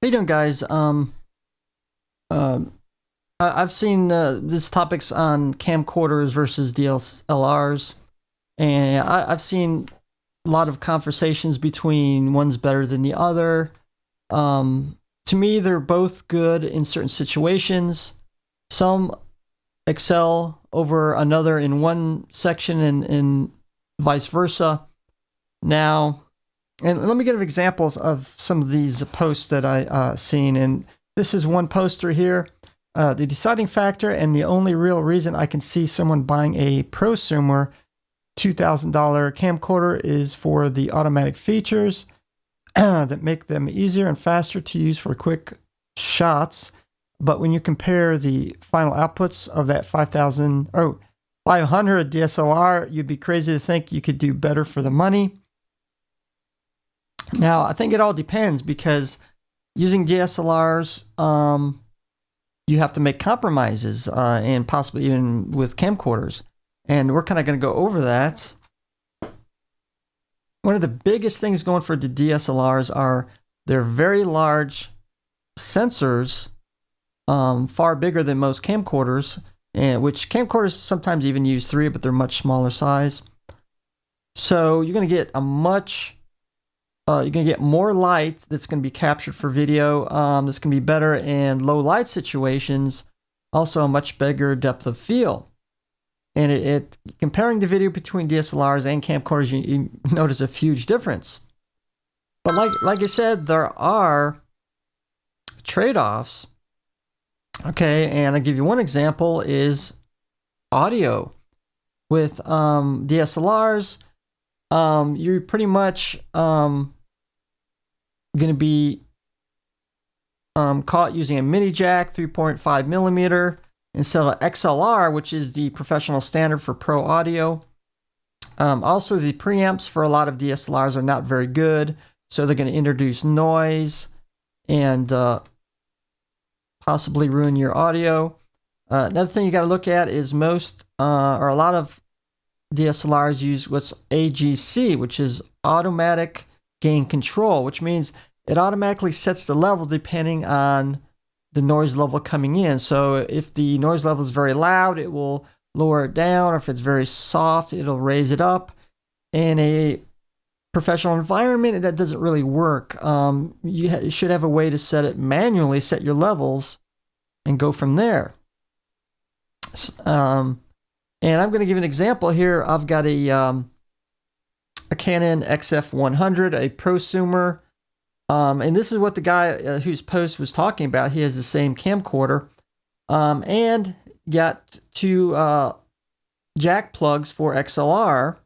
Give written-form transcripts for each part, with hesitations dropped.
How you doing, guys? I've seen this topics on camcorders versus DSLRs, and I've seen a lot of conversations between one's better than the other. To me, they're both good in certain situations. Some excel over another in one section, and vice versa. Now, and let me give examples of some of these posts that I seen. And this is one poster here. The deciding factor and the only real reason I can see someone buying a prosumer $2,000 camcorder is for the automatic features that make them easier and faster to use for quick shots. But when you compare the final outputs of that 500 DSLR, you'd be crazy to think you could do better for the money. Now, I think it all depends, because using DSLRs, you have to make compromises, and possibly even with camcorders. And we're kind of going to go over that. One of the biggest things going for the DSLRs are they're very large sensors, far bigger than most camcorders, and which camcorders sometimes even use 3, but they're much smaller size. So you're going to get you're going to get more light that's going to be captured for video. That's going to be better in low light situations. Also, a much bigger depth of field. And comparing the video between DSLRs and camcorders, you notice a huge difference. But like I said, there are trade-offs. Okay, and I'll give you one example is audio. With DSLRs, you're pretty much going to be caught using a mini jack 3.5 millimeter instead of XLR, which is the professional standard for pro audio. Also, the preamps for a lot of DSLRs are not very good, so they're going to introduce noise and possibly ruin your audio. Another thing you got to look at is most or a lot of DSLRs use what's AGC, which is automatic gain control, which means it automatically sets the level depending on the noise level coming in. So if the noise level is very loud, it will lower it down, or if it's very soft, it'll raise it up. In a professional environment, that doesn't really work. You should have a way to set it manually, set your levels, and go from there. And I'm going to give an example here. I've got a Canon XF100, a prosumer. And this is what the guy whose post was talking about. He has the same camcorder, and got 2 jack plugs for XLR.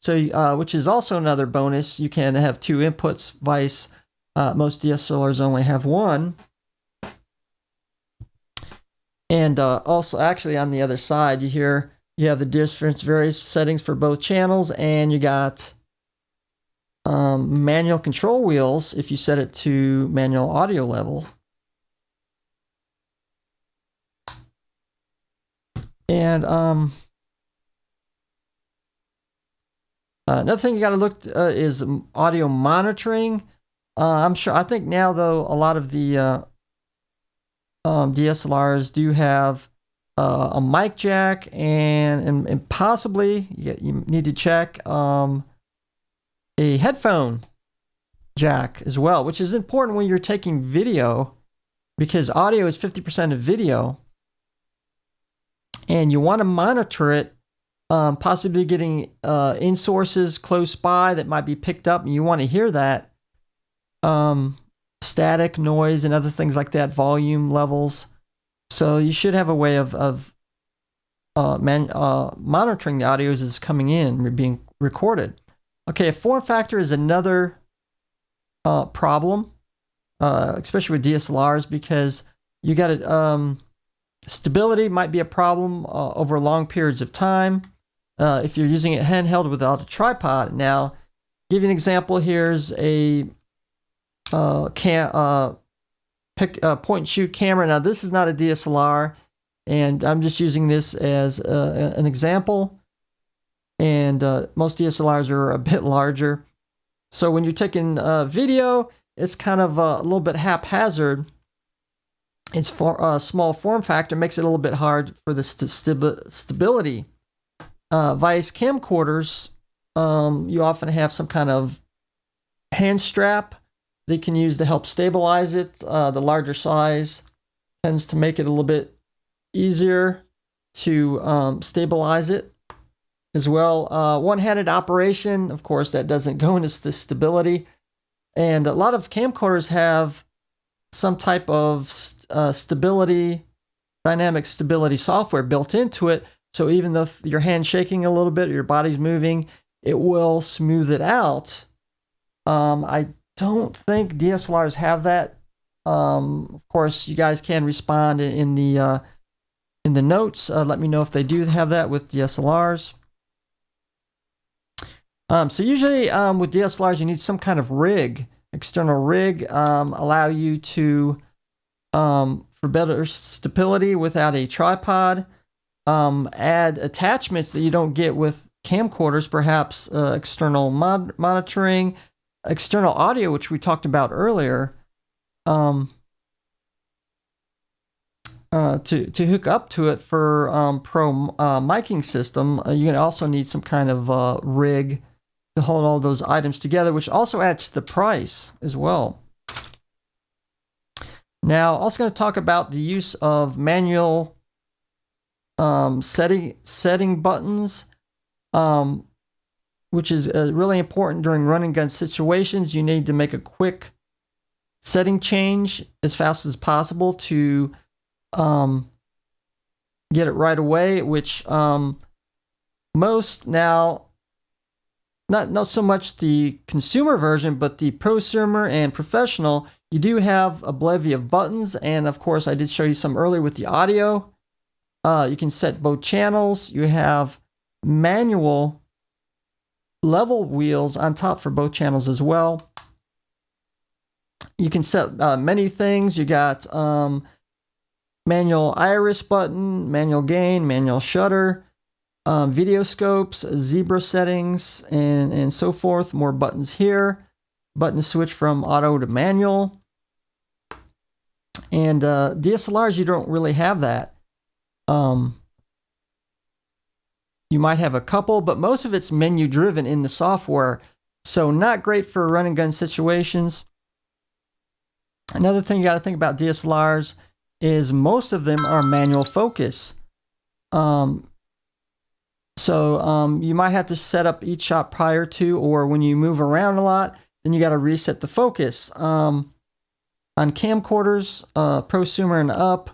So, which is also another bonus. You can have 2 inputs, vice most DSLRs only have 1. And also, actually, on the other side, you have the different various settings for both channels, and you got manual control wheels if you set it to manual audio level. And another thing you got to look is audio monitoring. I think now, though, a lot of the DSLRs do have a mic jack, and possibly you need to check a headphone jack as well, which is important when you're taking video, because audio is 50% of video, and you want to monitor it, possibly getting in sources close by that might be picked up, and you want to hear that static, noise, and other things like that, volume levels. So you should have a way of monitoring the audio as it's coming in, being recorded. Okay, form factor is another problem, especially with DSLRs, because you got it. Stability might be a problem over long periods of time if you're using it handheld without a tripod. Now, give you an example. Here's a point and shoot camera. Now, this is not a DSLR, and I'm just using this as an example. And most DSLRs are a bit larger. So when you're taking video, it's kind of a little bit haphazard. Its small form factor makes it a little bit hard for the stability. Vice camcorders, you often have some kind of hand strap they can use to help stabilize it. The larger size tends to make it a little bit easier to stabilize it as well. One-handed operation, of course, that doesn't go into the stability. And a lot of camcorders have some type of dynamic stability software built into it. So even though your hand's shaking a little bit, or your body's moving, it will smooth it out. I don't think DSLRs have that. Of course, you guys can respond in the notes. Let me know if they do have that with DSLRs. So usually with DSLRs, you need some kind of rig, external rig, allow you to, for better stability without a tripod, add attachments that you don't get with camcorders, perhaps external monitoring, external audio, which we talked about earlier, to hook up to it for pro miking system. You can also need some kind of rig to hold all those items together, which also adds to the price as well. Now, also going to talk about the use of manual setting buttons, which is really important during run and gun situations. You need to make a quick setting change as fast as possible to get it right away, which most now, not so much the consumer version, but the prosumer and professional, you do have a bevy of buttons. And of course, I did show you some earlier with the audio. You can set both channels. You have manual level wheels on top for both channels as well. You can set many things. You got manual iris button, manual gain, manual shutter, video scopes, zebra settings, and so forth. More buttons here. Button switch from auto to manual. And DSLRs, you don't really have that. You might have a couple, but most of it's menu driven in the software. So not great for run and gun situations. Another thing you got to think about DSLRs is most of them are manual focus. So you might have to set up each shot prior to, or when you move around a lot, then you got to reset the focus. On camcorders, prosumer and up,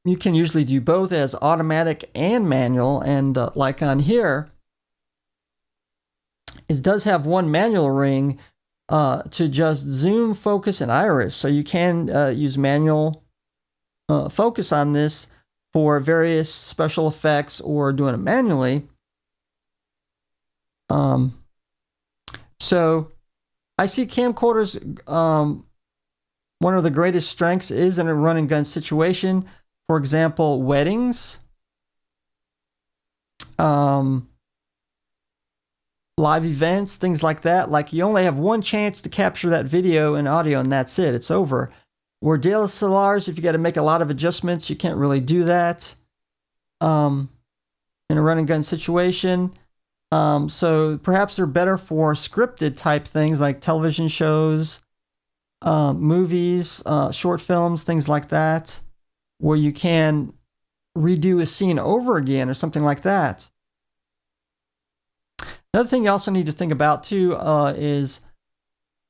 you can usually do both as automatic and manual. And like on here, it does have one manual ring to just zoom, focus, and iris. So you can use manual focus on this for various special effects or doing it manually. So I see camcorders, one of the greatest strengths is in a run and gun situation. For example, weddings, live events, things like that. Like you only have one chance to capture that video and audio, and that's it. It's over. Where DSLRs, if you got to make a lot of adjustments, you can't really do that in a run and gun situation. So perhaps they're better for scripted type things like television shows, movies, short films, things like that, where you can redo a scene over again or something like that. Another thing you also need to think about too is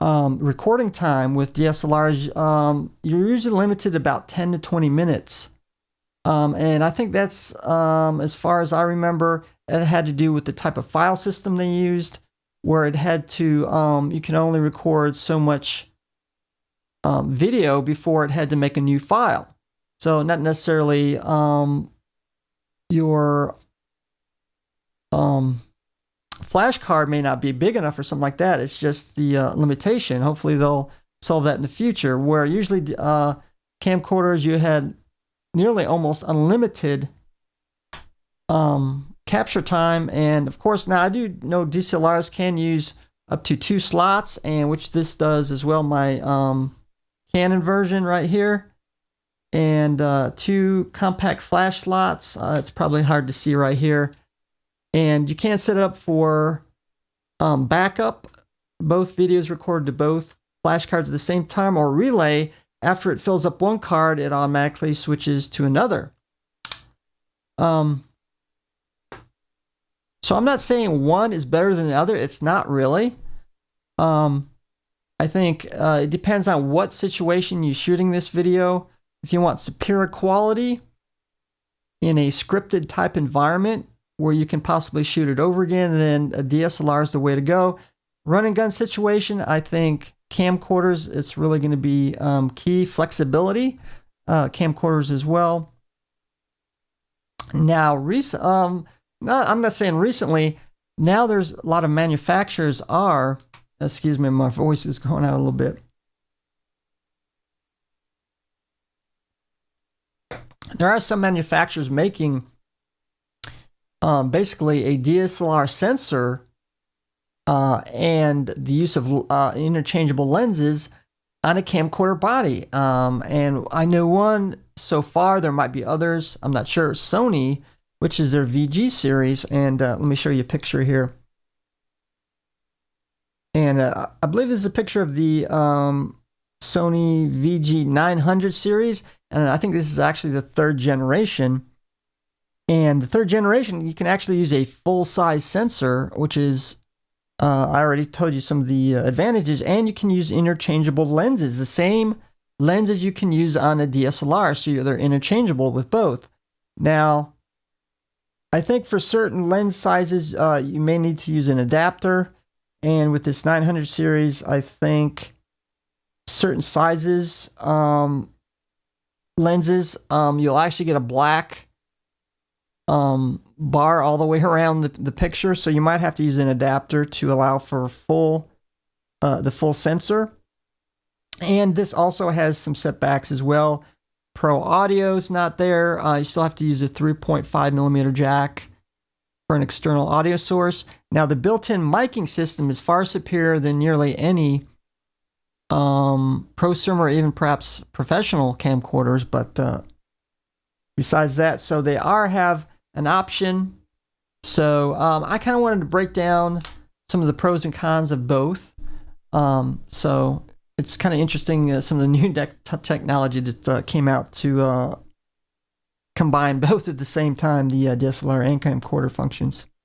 recording time with DSLRs. You're usually limited to about 10 to 20 minutes. And I think that's, as far as I remember, it had to do with the type of file system they used, where it had to, you can only record so much video before it had to make a new file. So not necessarily your flash card may not be big enough or something like that. It's just the limitation. Hopefully they'll solve that in the future, where usually camcorders, you had nearly almost unlimited capture time. And of course, now I do know DSLRs can use up to 2 slots, and which this does as well. My Canon version right here, and 2 compact flash slots. It's probably hard to see right here, and you can set it up for backup. Both videos recorded to both flash cards at the same time, or relay. After it fills up one card, it automatically switches to another. So I'm not saying one is better than the other. It's not really. I think it depends on what situation you're shooting this video. If you want superior quality in a scripted type environment where you can possibly shoot it over again, then a DSLR is the way to go. Run and gun situation, I think camcorders, it's really going to be key. Flexibility, camcorders as well. Now, I'm not saying recently. Now there's a lot of manufacturers are, excuse me, my voice is going out a little bit. There are some manufacturers making basically a DSLR sensor and the use of interchangeable lenses on a camcorder body. And I know one so far. There might be others. I'm not sure. Sony, which is their VG series. And let me show you a picture here. And I believe this is a picture of the Sony VG900 series. And I think this is actually the 3rd generation. And the 3rd generation, you can actually use a full-size sensor, which is, I already told you some of the advantages. And you can use interchangeable lenses, the same lenses you can use on a DSLR. So they're interchangeable with both. Now, I think for certain lens sizes, you may need to use an adapter. And with this 900 series, I think certain sizes, lenses, you'll actually get a black bar all the way around the picture. So you might have to use an adapter to allow for the full sensor. And this also has some setbacks as well. Pro audio is not there. You still have to use a 3.5mm jack for an external audio source. Now, the built-in miking system is far superior than nearly any prosumer or even perhaps professional camcorders. But besides that, so they have an option. So I kind of wanted to break down some of the pros and cons of both. So it's kind of interesting, some of the new technology that came out to combine both at the same time, the DSLR and camcorder functions.